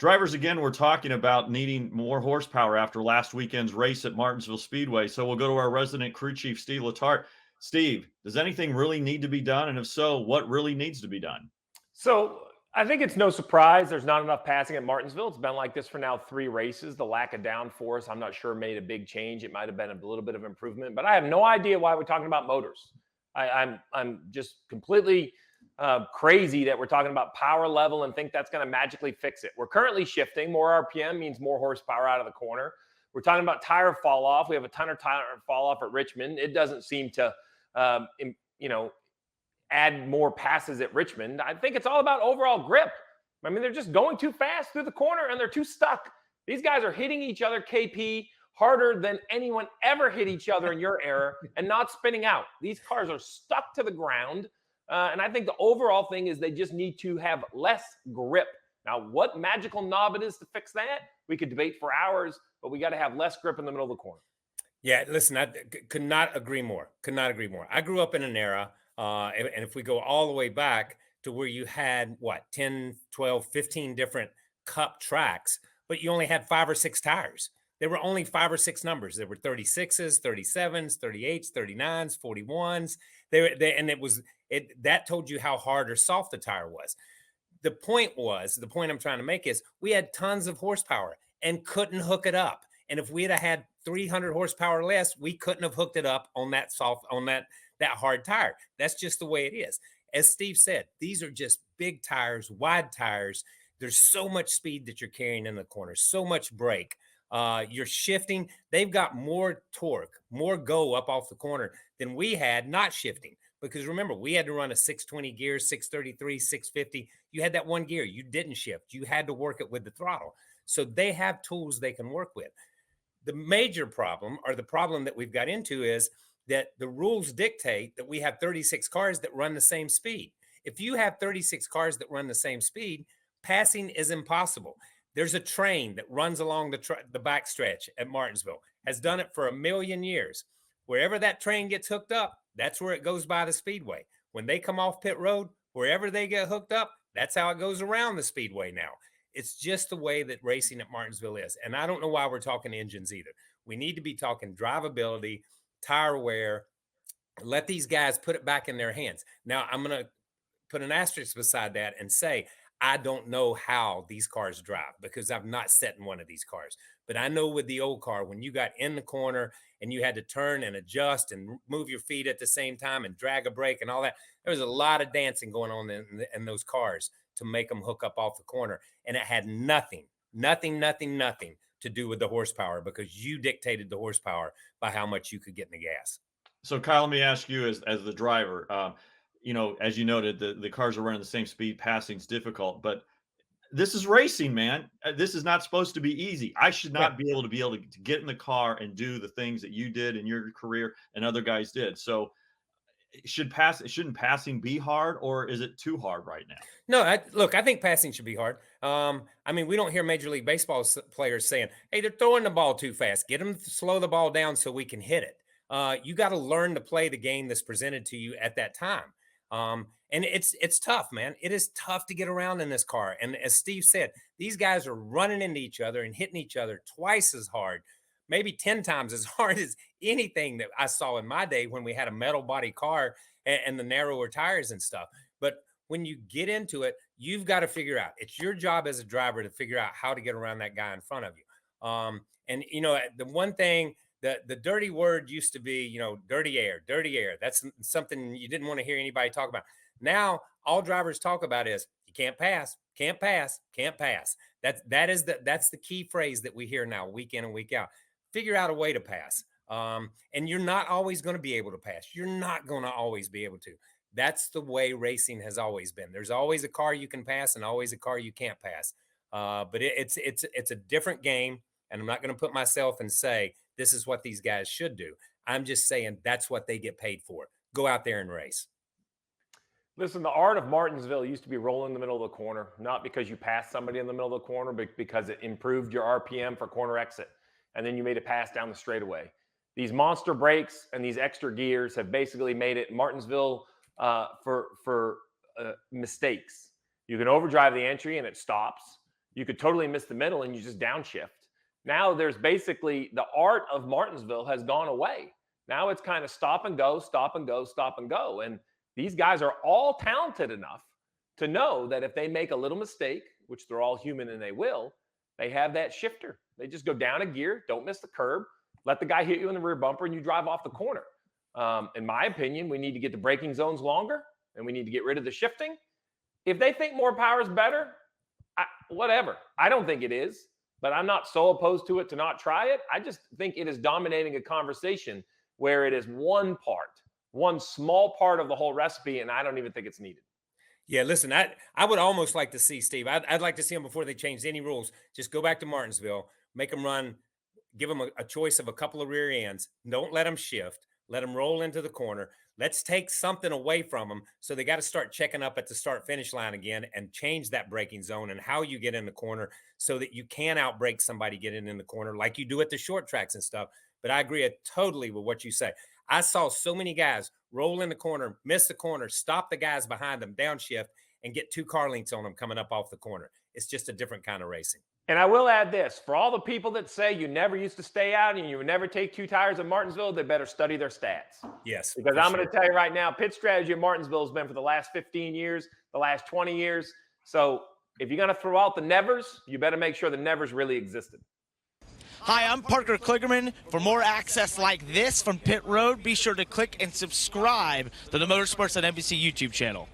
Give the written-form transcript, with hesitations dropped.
Drivers, again, we're talking about needing more horsepower after last weekend's race at Martinsville Speedway. So we'll go to our resident crew chief, Steve Letarte. Steve, does anything really need to be done? And if so, what really needs to be done? So I think it's no surprise there's not enough passing at Martinsville. It's been like this for now 3 races. The lack of downforce, I'm not sure, made a big change. It might have been a little bit of improvement, but I have no idea why we're talking about motors. I'm just completely crazy that we're talking about power level and think that's going to magically fix it. We're currently shifting. More RPM means more horsepower out of the corner. We're talking about tire fall off. We have a ton of tire fall off at Richmond. It doesn't seem to, add more passes at Richmond. I think it's all about overall grip. I mean, they're just going too fast through the corner and they're too stuck. These guys are hitting each other, KP, harder than anyone ever hit each other in your era and not spinning out. These cars are stuck to the ground. And I think the overall thing is they just need to have less grip. Now, what magical knob it is to fix that, we could debate for hours, but we got to have less grip in the middle of the corner. Yeah, listen, I could not agree more. Could not agree more. I grew up in an era, and if we go all the way back to where you had, 10, 12, 15 different cup tracks, but you only had 5 or 6 tires. There were only 5 or 6 numbers. There were 36s, 37s, 38s, 39s, 41s. That told you how hard or soft the tire was. The point I'm trying to make is we had tons of horsepower and couldn't hook it up. And if we had 300 horsepower less, we couldn't have hooked it up on that hard tire. That's just the way it is. As Steve said, these are just big tires, wide tires. There's so much speed that you're carrying in the corner, so much brake. You're shifting. They've got more torque, more go up off the corner than we had not shifting. Because remember, we had to run a 620 gear, 633, 650. You had that one gear. You didn't shift. You had to work it with the throttle. So they have tools they can work with. The major problem, or the problem that we've got into, is that the rules dictate that we have 36 cars that run the same speed. If you have 36 cars that run the same speed, passing is impossible. There's a train that runs along the backstretch at Martinsville, has done it for 1,000,000 years. Wherever that train gets hooked up, that's where it goes by the speedway. When they come off pit road, wherever they get hooked up, that's how it goes around the speedway now. It's just the way that racing at Martinsville is. And I don't know why we're talking engines either. We need to be talking drivability, tire wear. Let these guys put it back in their hands. Now, I'm going to put an asterisk beside that and say, I don't know how these cars drive because I've not sat in one of these cars. But I know with the old car, when you got in the corner and you had to turn and adjust and move your feet at the same time and drag a brake and all that, there was a lot of dancing going on in those cars to make them hook up off the corner. And it had nothing to do with the horsepower because you dictated the horsepower by how much you could get in the gas. So, Kyle, let me ask you as the driver, as you noted, the cars are running the same speed, passing's difficult, but this is racing, man. This is not supposed to be easy. I should not be able to get in the car and do the things that you did in your career and other guys did. So shouldn't passing be hard, or is it too hard right now? No, I think passing should be hard. We don't hear Major League Baseball players saying, hey, they're throwing the ball too fast. Get them to slow the ball down so we can hit it. You got to learn to play the game that's presented to you at that time. And it's tough, man. It is tough to get around in this car. And as Steve said, these guys are running into each other and hitting each other twice as hard, maybe 10 times as hard as anything that I saw in my day when we had a metal body car and the narrower tires and stuff. But when you get into it, you've got to figure out, it's your job as a driver to figure out how to get around that guy in front of you. The one thing, the dirty word used to be, dirty air. That's something you didn't want to hear anybody talk about. Now, all drivers talk about is you can't pass. That's the key phrase that we hear now, week in and week out. Figure out a way to pass. And you're not always going to be able to pass. You're not going to always be able to. That's the way racing has always been. There's always a car you can pass and always a car you can't pass. But it's a different game. And I'm not going to put myself and say, this is what these guys should do. I'm just saying that's what they get paid for. Go out there and race. Listen, the art of Martinsville used to be rolling in the middle of the corner, not because you passed somebody in the middle of the corner, but because it improved your RPM for corner exit. And then you made a pass down the straightaway. These monster brakes and these extra gears have basically made it Martinsville for mistakes. You can overdrive the entry and it stops. You could totally miss the middle and you just downshift. Now there's basically the art of Martinsville has gone away. Now it's kind of stop and go, stop and go, stop and go. And these guys are all talented enough to know that if they make a little mistake, which they're all human and they will, they have that shifter. They just go down a gear, don't miss the curb, let the guy hit you in the rear bumper, and you drive off the corner. In my opinion, we need to get the braking zones longer, and we need to get rid of the shifting. If they think more power is better, whatever. I don't think it is, but I'm not so opposed to it to not try it. I just think it is dominating a conversation where it is one small part of the whole recipe, and I don't even think it's needed. Yeah, listen, I would almost like to see, Steve, I'd like to see them before they change any rules. Just go back to Martinsville, make them run, give them a choice of a couple of rear ends. Don't let them shift. Let them roll into the corner. Let's take something away from them. So they got to start checking up at the start finish line again and change that braking zone and how you get in the corner so that you can outbrake somebody getting in the corner like you do at the short tracks and stuff. But I agree totally with what you say. I saw so many guys roll in the corner, miss the corner, stop the guys behind them, downshift, and get 2 car lengths on them coming up off the corner. It's just a different kind of racing. And I will add this, for all the people that say you never used to stay out and you would never take 2 tires at Martinsville, they better study their stats. Yes. Because I'm going to tell you right now, pit strategy at Martinsville has been for the last 15 years, the last 20 years. So if you're going to throw out the nevers, you better make sure the nevers really existed. Hi, I'm Parker Kligerman. For more access like this from Pit Road, be sure to click and subscribe to the Motorsports on NBC YouTube channel.